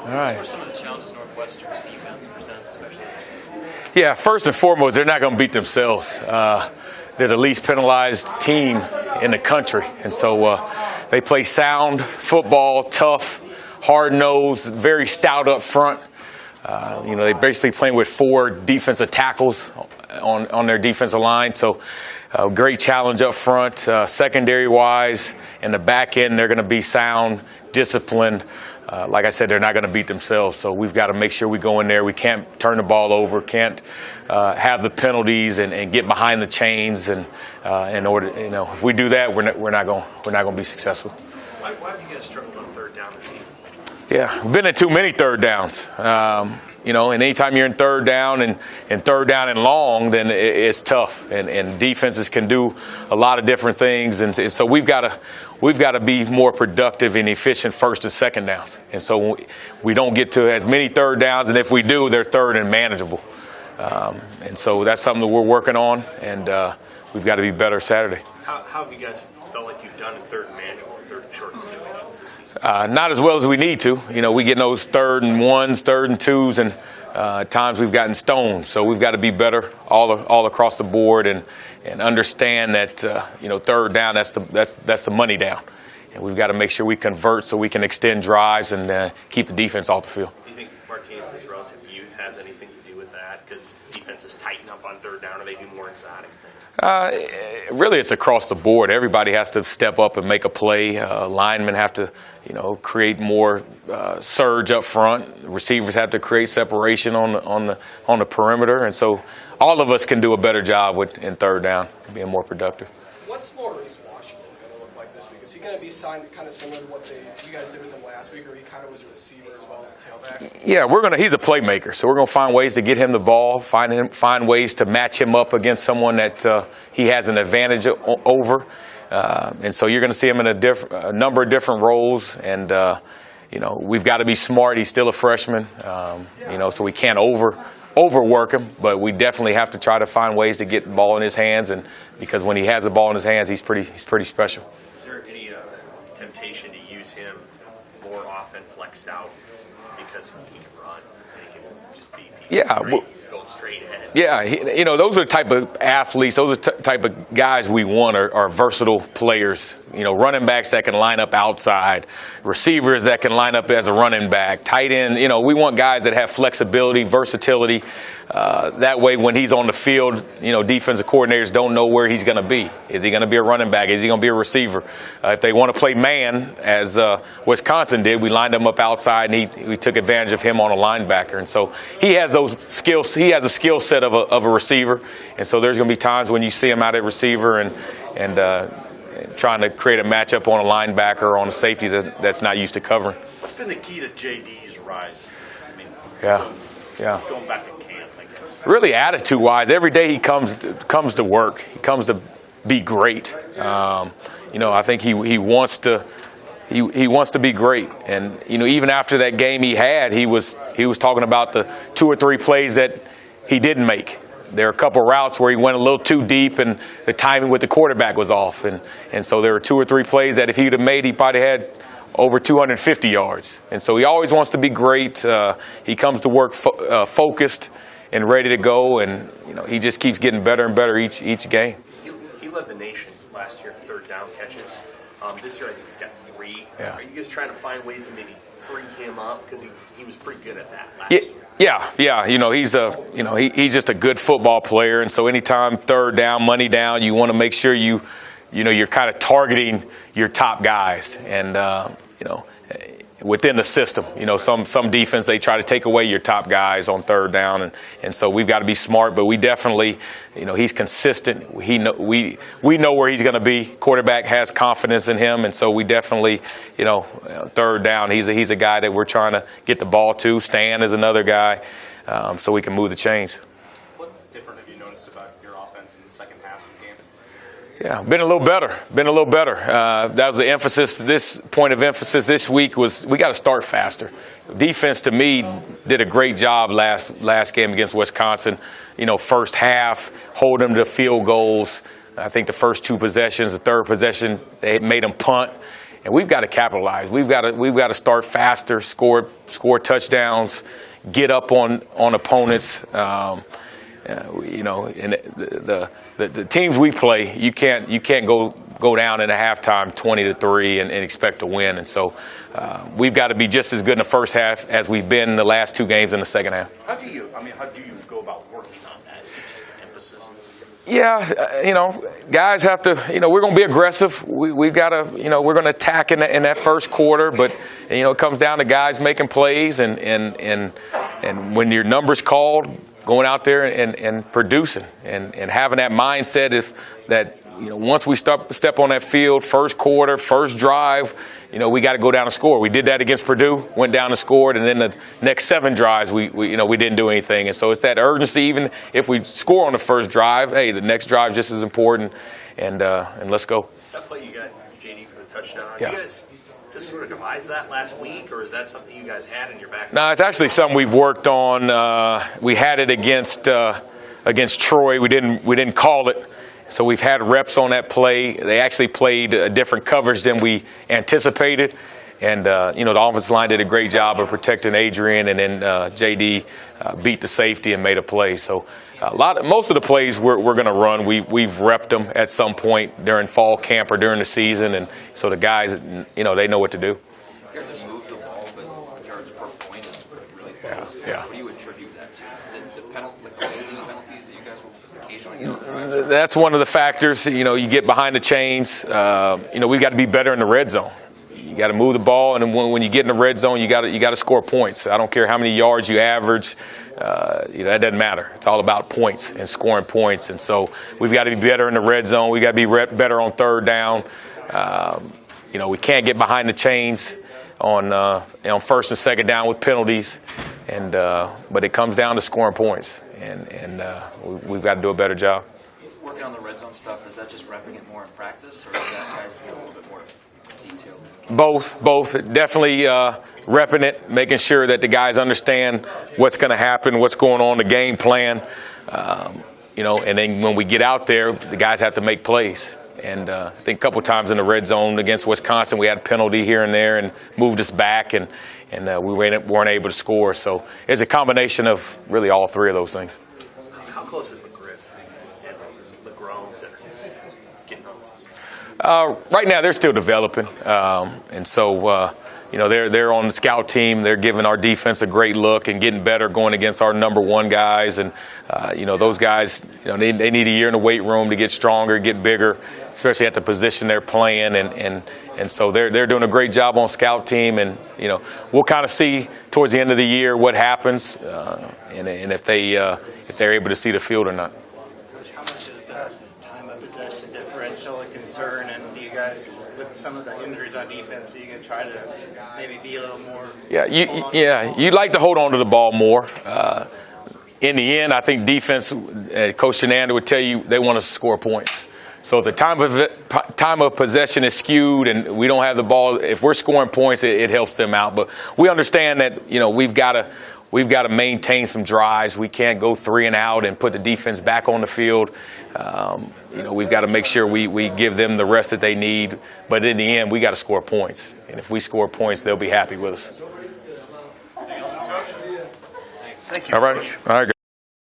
All right. What are some of the challenges Northwestern's defense presents, especially this Yeah, first and foremost, they're not going to beat themselves. They're the least penalized team in the country. And so they play sound football, tough, hard-nosed, very stout up front. They basically playing with 4 defensive tackles on their defensive line. So great challenge up front. Secondary-wise, in the back end, they're going to be sound, disciplined. Like I said, they're not going to beat themselves. So we've got to make sure we go in there. We can't turn the ball over, can't have the penalties and get behind the chains. And in order, if we do that, we're not going to be successful. Why have you guys struggled on third down this season? Yeah, we've been in too many third downs. And anytime you're in third down and third down and long, then it's tough. And defenses can do a lot of different things. And so we've got to be more productive and efficient first and second downs. And so we don't get to as many third downs. And if we do, they're third and manageable. And so that's something that we're working on. And we've got to be better Saturday. How have you guys felt like you've done in third and manageable and third and short situations this season? Not as well as we need to. We get those third and ones, third and twos, and at times we've gotten stoned. So we've got to be better all across the board and understand that third down, that's the money down, and we've got to make sure we convert so we can extend drives and keep the defense off the field. Do you think Martinez's relative youth has anything to do with that? Because defenses tighten up on third down, or they do more exotic things? Really, it's across the board. Everybody has to step up and make a play. Linemen have to, create more surge up front. Receivers have to create separation on the perimeter, and so all of us can do a better job in third down, being more productive. What's Maurice Washington going to look like this week? Is he going to be signed kind of similar to what you guys did with him last week, or he kind of was a receiver as well as a tailback? Yeah, he's a playmaker, so we're going to find ways to get him the ball, find ways to match him up against someone that he has an advantage over. And so you're going to see him in a number of different roles. And, we've got to be smart. He's still a freshman, so we can't overwork him. But we definitely have to try to find ways to get the ball in his hands. And because when he has the ball in his hands, he's pretty special. Is there any temptation to use him more often flexed out because he can run and he can just be going straight ahead? Yeah, those are the type of athletes, those are type of guys we want are versatile players. Running backs that can line up outside, receivers that can line up as a running back, tight end. We want guys that have flexibility, versatility. That way, when he's on the field, defensive coordinators don't know where he's going to be. Is he going to be a running back? Is he going to be a receiver? If they want to play man, as Wisconsin did, we lined him up outside, and we took advantage of him on a linebacker. And so he has those skills. He has a skill set of a receiver. And so there's going to be times when you see him out at receiver and trying to create a matchup on a linebacker or on a safety that's not used to covering. What's been the key to JD's rise? Going back to camp, I guess. Really, attitude-wise, every day he comes to work. He comes to be great. I think he wants to be great. And even after that game he was talking about the 2 or 3 plays that he didn't make. There were a couple of routes where he went a little too deep and the timing with the quarterback was off. And so there were 2 or 3 plays that if he would have made, he probably had over 250 yards. And so he always wants to be great. He comes to work focused and ready to go. And, he just keeps getting better and better each game. He led the nation last year in third down catches. This year I think he's got 3. Yeah. Are you guys trying to find ways to maybe free him up? Because he was pretty good at that last year. Yeah. He's just a good football player, and so anytime third down, money down, you want to make sure you're kind of targeting your top guys, and within the system, some defense they try to take away your top guys on third down, and so we've got to be smart. But we definitely, he's consistent. We know where he's going to be. Quarterback has confidence in him, and so we definitely, third down, he's a guy that we're trying to get the ball to. Stan is another guy, so we can move the chains. What different have you noticed about your offense in the second half of the game? Yeah, been a little better. That was the emphasis. This point of emphasis this week was we got to start faster. Defense, to me, did a great job last game against Wisconsin. First half, hold them to field goals. I think the first 2 possessions, the third possession, they made them punt. and we've got to capitalize. We've got to start faster, score touchdowns, get up on opponents. You know, and the teams we play, you can't go down in a halftime 20-3 and expect to win. And so we've got to be just as good in the first half as we've been in the last 2 games in the second half. How do you go about working on that emphasis? Yeah, you know, guys have to, you know, we're going to be aggressive. We've got to, you know, we're going to attack in that first quarter, but, you know, it comes down to guys making plays and when your number's called, going out there and producing and having that mindset that, you know, once we step on that field, first quarter, first drive, you know, we got to go down and score. We did that against Purdue, went down and scored, and then the next 7 drives, we didn't do anything. And so it's that urgency. Even if we score on the first drive, hey, the next drive just as important, and let's go. That play you got, JD, for the touchdown. Yeah. You guys just sort of devised that last week, or is that something you guys had in your back? No, it's actually something we've worked on. We had it against Troy. We didn't call it. So we've had reps on that play. They actually played a different coverage than we anticipated. And, you know, the offensive line did a great job of protecting Adrian, and then J.D. Beat the safety and made a play. So most of the plays we're going to run, we've repped them at some point during fall camp or during the season. And so the guys, you know, they know what to do. You guys have moved the ball, but yards per point is really close. Yeah. What do you attribute that to? Is it the penalties that you guys will occasionally get? That's one of the factors. You know, you get behind the chains. You know, we've got to be better in the red zone. You got to move the ball, and when you get in the red zone, you got to score points. I don't care how many yards you average. You know, that doesn't matter. It's all about points and scoring points. And so we've got to be better in the red zone. We got to be better on third down. You know, we can't get behind the chains on first and second down with penalties. And but it comes down to scoring points, and we've got to do a better job. Working on the red zone stuff, is that just repping it more in practice, or is that guys get a little bit more detailed? Both. Definitely repping it, making sure that the guys understand what's going to happen, what's going on, the game plan. You know, and then when we get out there, the guys have to make plays. And I think a couple times in the red zone against Wisconsin, we had a penalty here and there and moved us back, and we weren't able to score. So it's a combination of really all 3 of those things. How close is McGriff and LeGrone getting on? Right now, they're still developing, and so you know, they're on the scout team. They're giving our defense a great look and getting better going against our number 1 guys. And you know, those guys, you know, they need a year in the weight room to get stronger, get bigger, especially at the position they're playing. And so they're doing a great job on scout team. And you know, we'll kind of see towards the end of the year what happens, and if they're able to see the field or not. How much is the time of possession differential a concern, and do you guys, with some of the injuries on defense, are you going to try to maybe be a little more? Yeah, you'd like to hold on to the ball more. In the end, I think defense, Coach Shenander would tell you they want us to score points. So if the time of possession is skewed and we don't have the ball, if we're scoring points, it helps them out. But we understand that, you know, we've got to maintain some drives. We can't go 3 and out and put the defense back on the field. You know, we've got to make sure we give them the rest that they need. But in the end, we got to score points. And if we score points, they'll be happy with us. Thank you. All right.